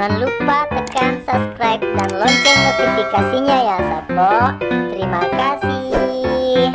Jangan lupa tekan subscribe dan lonceng notifikasinya ya Sapo. Terima kasih.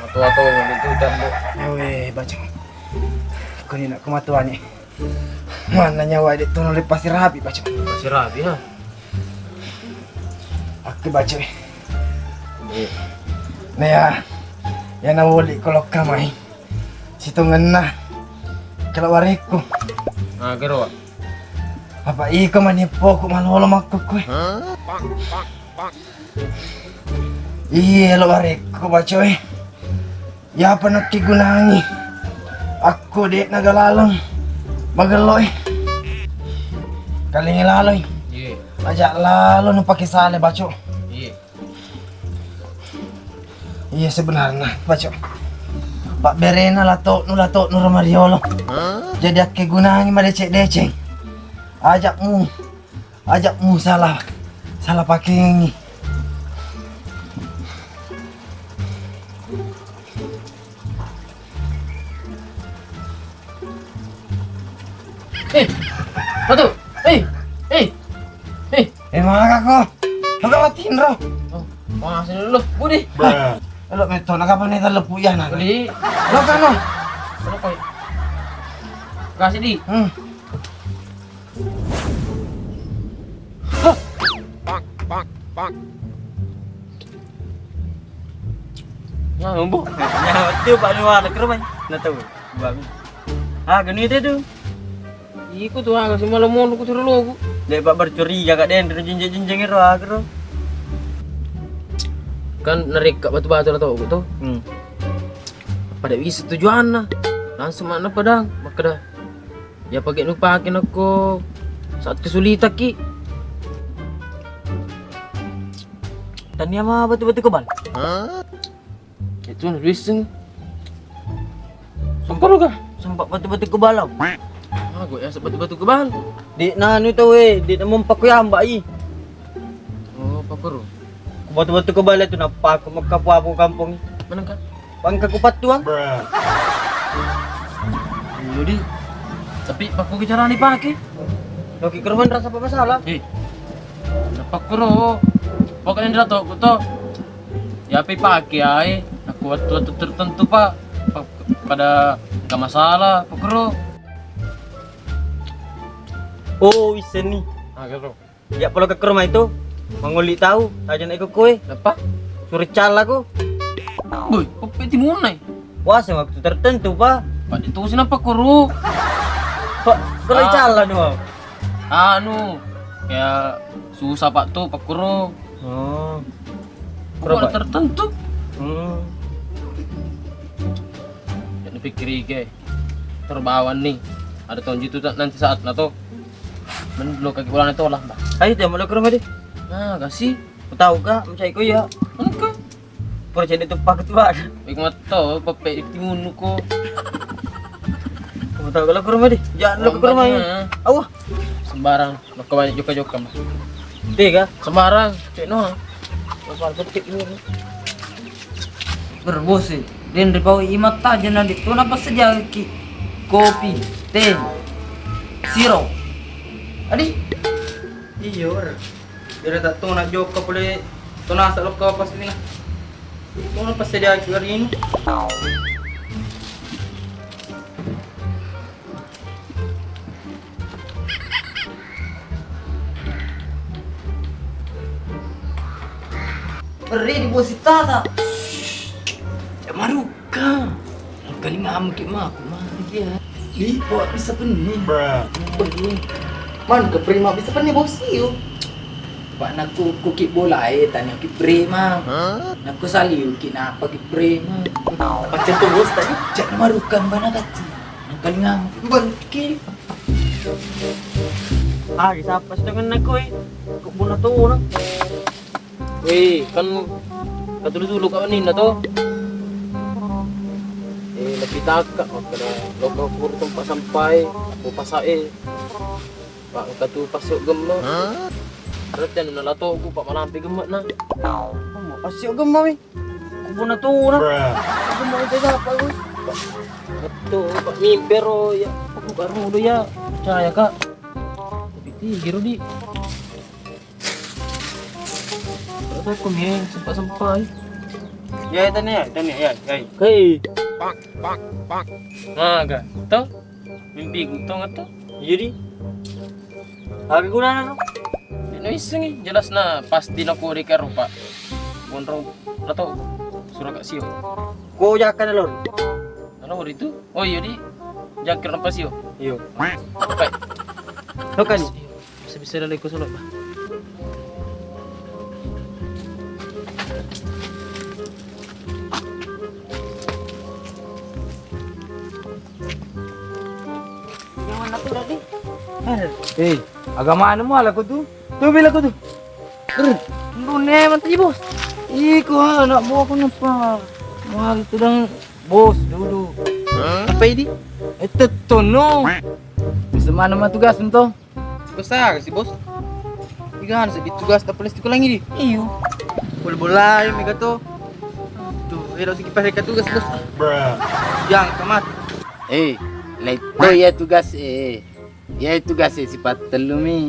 Matua-tua gitu dan bu. Baca. Kau ni nak kematuan ni. Mana nyawa adik tu nolak pasti rapi baca. Masih rapi ha. Aku baca. Nah ya na wali kalau kamai. Situ ngena. Kalau wariku. Ah kero. Apa iko manipo ko malolo makko. Iya lo wariku baca. Ya apa nak kigunangi. Aku dek nagalalong. Magaloy. Kaling laloy. Iya. Ajak lalo nu pakai sale baco. Iya. Iya sebenarnya baco. Pak Berena lato nu Ramariolo. Jadi ake gunangi ma decek. Ajakmu salah pakai ini. Batu. Mana kau? Agak matiin ro. Oh, masih dulu. Budi. Lo meto nak apa nih terlepu ya nak. Budi. Lo kan lo. Ano koy? Kasih di. Nah, umbo. Nyawat tuh Pak Nuar ke rumah. Nah tahu. Bagus. Ah, ganito tuh. Iku tuh agak semua lemon ku suruh logo. Dek Pak bercuriga kak Den, jenjang itu agro. Kan narik ke batu-batu lah tau tuh. Pada bisa tujuan lah. Langsung mana padang, maka dah. Ya pakai nupakin aku saat kesulitan ki. Dan dia mah batu-batu kebal. Itu nulisin. Sumpah lu kah? Sempat batu-batu kebal. Ah, gue ya batu-batu kebal. Di nanu tuh di nampak ku ya mbak i. Oh, pakuru. Batu-batu kebal itu napa aku makapu kampung. Mana kan? Pangka kupat tuang. Jadi, tapi paku bicara dipakai. Loki keruman rasa apa masalah? Pakuru. Pokoknya dia tahu tuh. Ya api pakai ay. Aku waktu tertentu pak. Pada gak masalah, pakuru. Oh, bisa nih. Ah, gitu. Ya kalau ke rumah itu menguli tahu, aja naik ke kue. Apa? Suri cal aku. Boy, kok peti munai? Wah, waktu tertentu pak. Pak ditusin apa kuru? Pak, kalau calan wah. Anu, kayak susah pak tuh pak kuru. Oh. Kok tertentu? Jangan pikir ke terbawa nih. Ada tahun itu nanti saat nato. Belum kaki bulan itu lah mbak. Ayo dia mau ke rumah deh. Nah, kasih. Kau tahu kak, mencari kau ya. Enggak. Percaya itu pak ketua. Baik mata, pape timun ko. Kau tahu kalau ke rumah deh. Jangan lo ke rumah ya. Awah. Sembarang, lo banyak joka mah. Tiga. Sembarang, cek no. Lepas ketik ini. Berbos sih. Dan ribawi imat aja nanti tuh apa saja ki kopi, teh, siro. Adi, Iya. Dia tak tahu nak jawab kau boleh. Tahu nak asal kau pas ini. Tahu nak pas dia hari ini. beri di bos tata. Ya maruka. Kali ngamuk mak dia. Di buat bisa penuh. Man ke prima bisa penuh bos iyo. Pak naku kukik bola tanya ki prima. Naku sali ki napa ki prima. Macam tu bos tadi. Jangan marukan bana kati. Kali ngamuk bangki. Ah, siapa dengan aku Kau bunuh tu orang. Weh, kan dulu kau ni na to. Tapi takak makna logo kur tempat sampai aku pasai. Pak katu pasuk gemma. Berarti na lato ko pak malampi gemma na. Mau pasio gemma wi. Kubo na to na. Aku mau saya apa ko? Betul pak mimpero ya. Aku baru do ya. Percaya kak. Tapi tinggi di. Berarti aku nih sempat sampai. Ya tani. Hei. Naga, to? Mimpi ko to nga to. Jadi, Aga guna na. no iseng jelas na pas di na ko rekaro pa. Bonro rato suraka siyo. Ko jakan na lor. Ano rito? Oh, yun jakir na pa siyo. Iyo. Okay. Lokan. Bisa-bisa lalay ko sulod ba? Eh, agama ano mo ala ko tu? Tu bila ko tu. Ndune man ti bos. Iko ha nak bawa ko na pa. Mahal itu dang bos dulu. Apa ini? Itu tono. Bisa mana mah tugas ento? Besar si bos. Ikan sa ditugas ta plastik ko lang ini. Iyo. Bola-bola yung mga to. Tuh, pero sige pa ka tugas bos. Yang kamat. Leto ya tugas Ya tugas sifat telumi.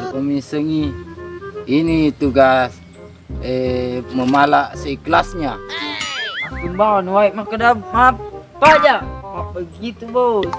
Komisengi. Ini tugas memalak seikhlasnya. Aku bawa nuai makada apa aja. Apa begitu bos?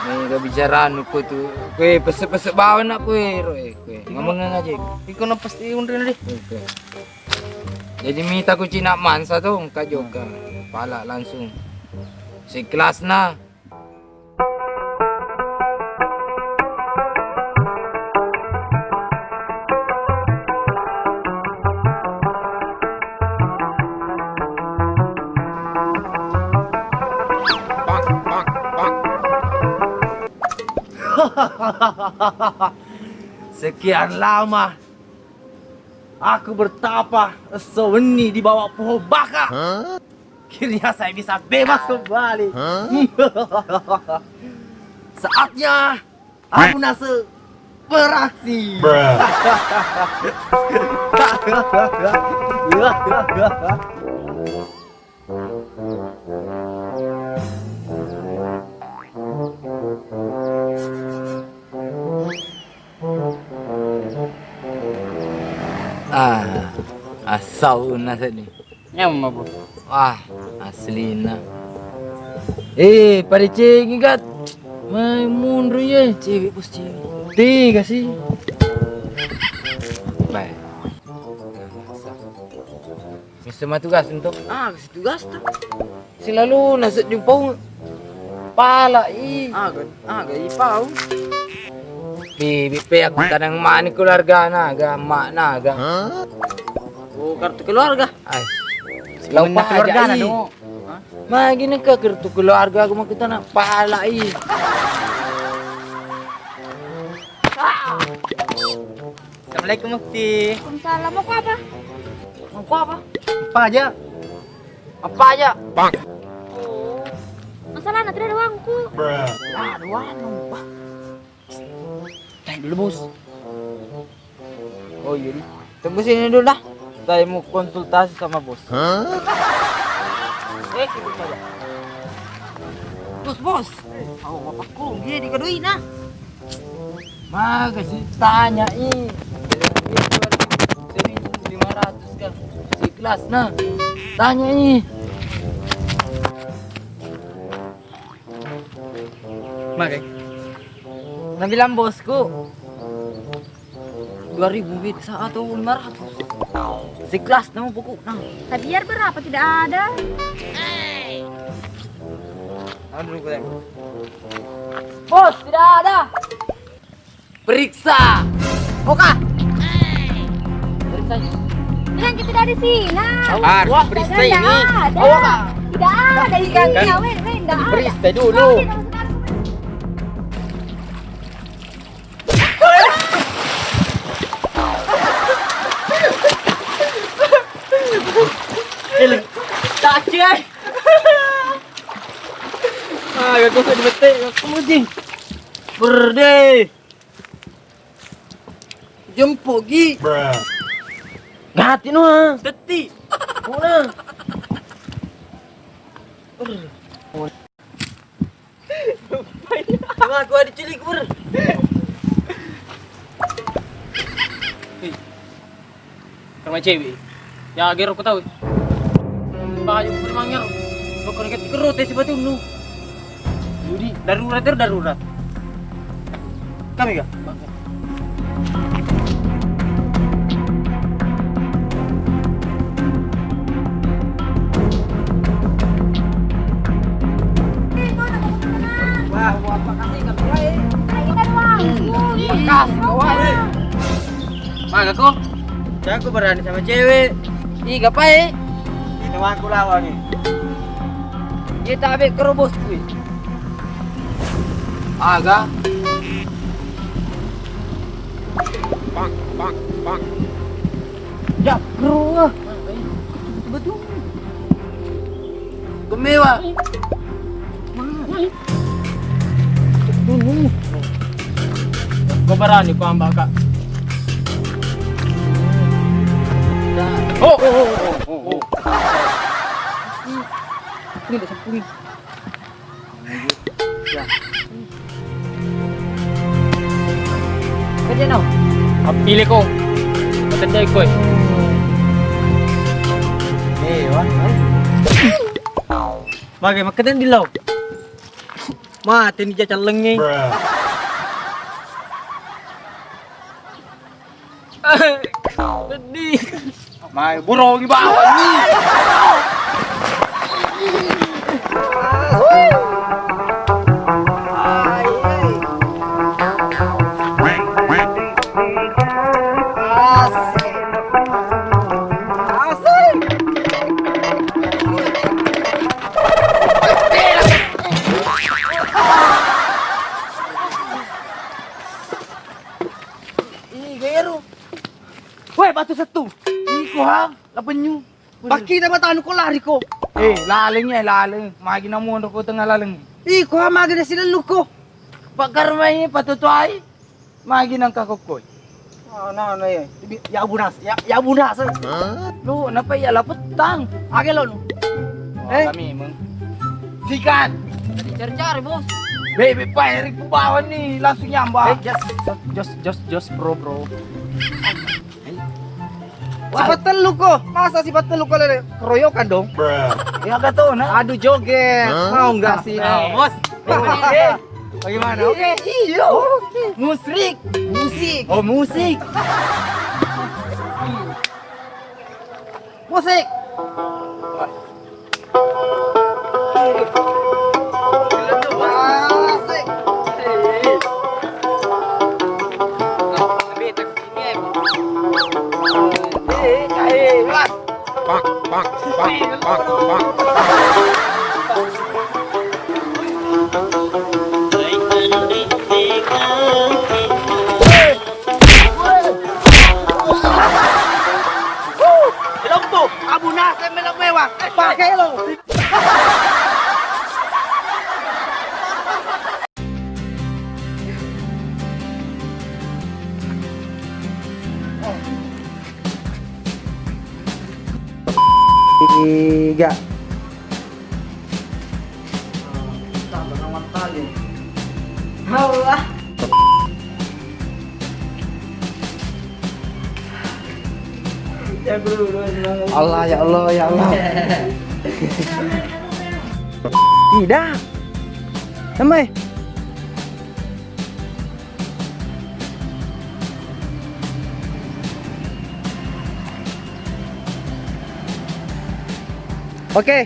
Nih kebicaraan aku tuh. Kue pesek-pesek bawa nak kue, kue. Ngomong aja. Ikaw na pasti undrin deh. Oke. Jadi minta ku cina mansa tuh, engkau juga. Pala langsung. Seikhlas na. Sekian lama aku bertapa seweni di bawah pohon baka. Akhirnya saya bisa bebas kembali. Saatnya aku nase beraksi. Asal na tadi. Nyam bos. Wah, asli na. Pada cewek ingat. Mai mundur ya. Cewek bos cewek. Tiga sih. Baik. Bisa mah tugas untuk Kasih tugas tak? selalu nasi jumpa pala Agak ipau. Bibi aku kadang mani keluarga naga, mak naga. Oh, kartu keluarga. Ay, Sebenarnya keluarga na dong. Magi na ka kartu keluarga aku kita nak pala Assalamualaikum Mufti. Waalaikumsalam. Mau apa? Mau apa? Apa aja? Apa aja? Oh, masalah nanti ada uangku. Aduh, Pak. Cari dulu bos. Oh iya nih. Tunggu sini dulu dah. Saya mau konsultasi sama bos. Sibuk saja. Bos. Tahu bapakku, dia dikaduin nah. Maka sih tanya ih. 1.500 kan. Ikhlas nah. Tanya ih. Makai. Bilang bosku 2.000 bit atau 500. Sekelas nama buku. Nah, Biar berapa tidak ada. dulu gue. Bos, tidak ada. Periksa. Oka. Periksa. Bilang kita tidak ada sini. Harus periksa ini. Tidak ada ikannya, wen, tidak ada. Periksa dulu. Aku tak dibetik. Aku mesti. Berde. Jemput gi. Ngati no ah. Detik. Mana? Tengah aku ada cilik ber. Kamu cewek. Ya agar aku tahu. Baju bermangir. Kau kena kerut ya sebatu nu. Jadi darurat. Kami kah? Wah, apa kasih kami wae. Ayo kan wang. Bekas wae. Mak aku. Aku berani sama cewek. Ih, gapai. Ini aku lawan nih. Kita ambil kerobos kuy. Aga. Ya, keruh. Betul. Gemewa. Kau berani kau ambak kak. Oh. Ini dah sepuluh. Ya. Kerja now. Pilih kau. Tendai kau. Wah. Bagai makan di laut. Mati ni jajan lengi. Sedih. Mai burung di bawah ni. Weh, batu satu. Iko hang, lapenyu. Baki dah mata ko lari ko. Laleng. Magi namu ando ko tengah laleng. Iko ha magi na sila luko. Pakarmai patutuai. Magi nang kakokoy. No ye. Ya bunas. Ya bunas. Lu napa ya lapetang? Age lo nu. Kami meng. Sikat. Cari-cari bos. Bebe pairik ke bawah nih, langsung nyambak. Just bro. Sifat telu ko. Masa sifat telu ko lele keroyokan dong? Ya gak tahu nah. Adu joget. Mau enggak sih? Bos. Bagaimana? Oke. Iya. Musik. Oh, musik. Musik. Asik. Abu Nasem mewah. Pakai lo. Tiga. Allah. Allah ya Allah ya Allah. Tidak. Sampai. Oke.